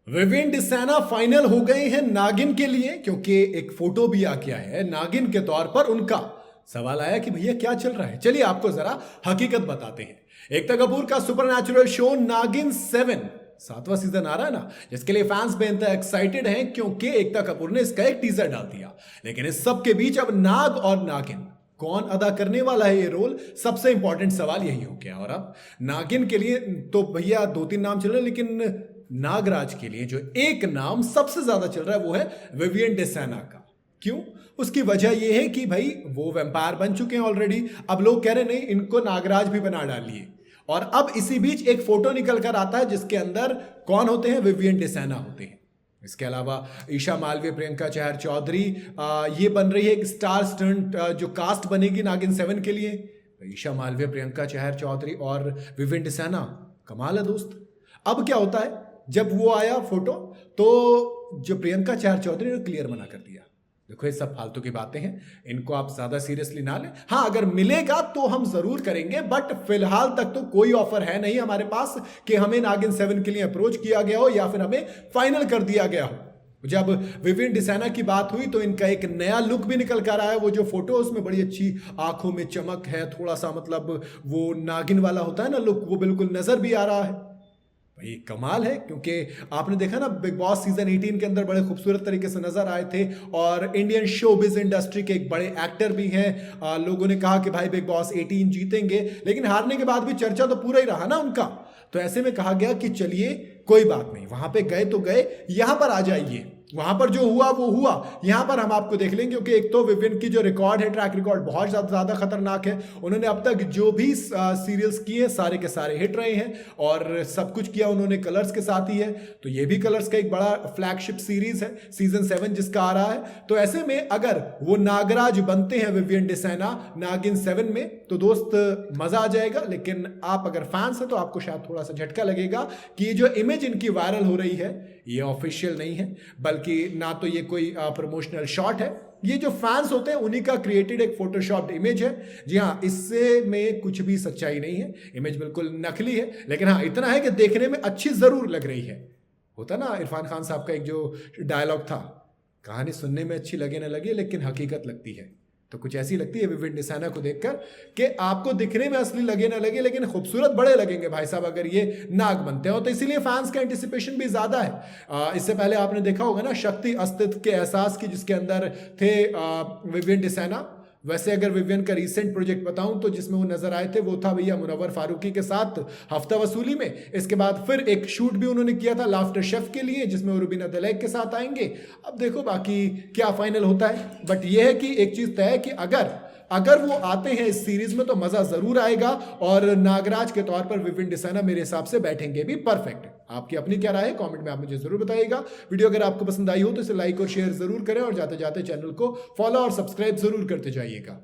Woven डिसैना final हो गए हैं नागिन के लिए, क्योंकि एक फोटो भी आके आया है नागिन के तौर पर उनका। सवाल आया कि भैया क्या चल रहा है, चलिए आपको जरा हकीकत बताते हैं। एकता कपूर का सुपरनैचुरल शो नागिन 7 7वां सीजन आ रहा है ना, जिसके लिए फैंस बेहद एक्साइटेड हैं क्योंकि एकता कपूर ने इसका एक टीजर डाल दिया। लेकिन इस सब के बीच अब नाग और नागिन कौन अदा करने वाला है ये रोल, सबसे इंपॉर्टेंट सवाल यही हो गया। और अब नागिन के लिए तो भैया 2-3 नाम चल रहे हैं, लेकिन नागराज के लिए जो एक नाम सबसे ज्यादा चल रहा है वो है विवियन डिसैना का। क्यों? उसकी वजह यह है कि भाई वो वैम्पायर बन चुके हैं ऑलरेडी। अब लोग कह रहे नहीं, इनको नागराज भी बना डालिए। और अब इसी बीच एक फोटो निकल कर आता है जिसके अंदर कौन होते हैं? विवियन डिसैना होते हैं। इसके अलावा ईशा मालवीय, प्रियंका चहर चौधरी, ये बन रही है एक स्टार स्टंट जो कास्ट बनेगी नागिन 7 के लिए। ईशा मालवीय, प्रियंका चहर चौधरी और विवियन डिसैना, कमाल है दोस्त। अब क्या होता है, जब वो आया फोटो तो जो प्रियंका चहर चौधरी ने क्लियर मना कर दिया, देखो ये सब फालतू की बातें हैं, इनको आप ज्यादा सीरियसली ना लें। हाँ, अगर मिलेगा तो हम जरूर करेंगे, बट फिलहाल तक तो कोई ऑफर है नहीं हमारे पास कि हमें नागिन 7 के लिए अप्रोच किया गया हो या फिर हमें फाइनल कर दिया गया हो। जब विवियन डिसैना की बात हुई तो इनका एक नया लुक भी निकल कर आया। वो जो फोटो उसमें बड़ी अच्छी आंखों में चमक है, थोड़ा सा मतलब वो नागिन वाला होता है ना लुक, वो बिल्कुल नजर भी आ रहा है। भाई कमाल है, क्योंकि आपने देखा ना बिग बॉस सीजन 18 के अंदर बड़े खूबसूरत तरीके से नजर आए थे और इंडियन शोबिज इंडस्ट्री के एक बड़े एक्टर भी हैं। लोगों ने कहा कि भाई बिग बॉस 18 जीतेंगे, लेकिन हारने के बाद भी चर्चा तो पूरा ही रहा ना उनका। तो ऐसे में कहा गया कि चलिए कोई बात नहीं, वहां पे गए तो गए, यहां पर आ जाइए, वहां पर जो हुआ वो हुआ, यहां पर हम आपको देख लेंगे। क्योंकि एक तो विविन की जो रिकॉर्ड है, ट्रैक रिकॉर्ड बहुत ज्यादा खतरनाक है। उन्होंने अब तक जो भी सीरियल्स किए सारे के सारे हिट रहे हैं और सब कुछ किया उन्होंने कलर्स के साथ ही है। तो ये भी कलर्स का एक बड़ा फ्लैगशिप सीरीज है, सीजन 7 जिसका आ रहा है। तो ऐसे में अगर वो नागराज बनते हैं विवियन डिसैना नागिन 7 में, तो दोस्त मजा आ जाएगा। लेकिन आप अगर फैंस हैं तो आपको शायद थोड़ा सा झटका लगेगा कि ये जो इमेज इनकी वायरल हो रही है ये ऑफिशियल नहीं है, बल्कि ना तो ये कोई प्रमोशनल शॉट है, ये जो फैंस होते हैं उन्हीं का क्रिएटेड एक फोटोशॉप्ड इमेज है। जी हाँ, इससे में कुछ भी सच्चाई नहीं है, इमेज बिल्कुल नकली है। लेकिन हाँ, इतना है कि देखने में अच्छी जरूर लग रही है। होता ना इरफान खान साहब का एक जो डायलॉग था, कहानी सुनने में अच्छी लगे ना लगे लेकिन हकीकत लगती है। तो कुछ ऐसी लगती है विविन डिसैना को देखकर कि आपको दिखने में असली लगे ना लगे लेकिन खूबसूरत बड़े लगेंगे भाई साहब अगर ये नाग बनते हो। तो इसीलिए फैंस का एंटिसिपेशन भी ज्यादा है। इससे पहले आपने देखा होगा ना शक्ति अस्तित्व के एहसास की, जिसके अंदर थे विविन डिसैना। वैसे अगर विवियन का रीसेंट प्रोजेक्ट बताऊं तो जिसमें वो नजर आए थे वो था भैया मुनव्वर फारूकी के साथ हफ्ता वसूली में। इसके बाद फिर एक शूट भी उन्होंने किया था लाफ्टर शेफ के लिए, जिसमें वो रुबीना दलैक के साथ आएंगे। अब देखो बाकी क्या फाइनल होता है, बट ये है कि एक चीज तय है कि अगर वो आते हैं इस सीरीज में तो मजा जरूर आएगा और नागराज के तौर पर विविन डिसैना मेरे हिसाब से बैठेंगे भी परफेक्ट। आपकी अपनी क्या राय है कमेंट में आप मुझे जरूर बताइएगा। वीडियो अगर आपको पसंद आई हो तो इसे लाइक और शेयर जरूर करें और जाते जाते चैनल को फॉलो और सब्सक्राइब जरूर करते जाइएगा।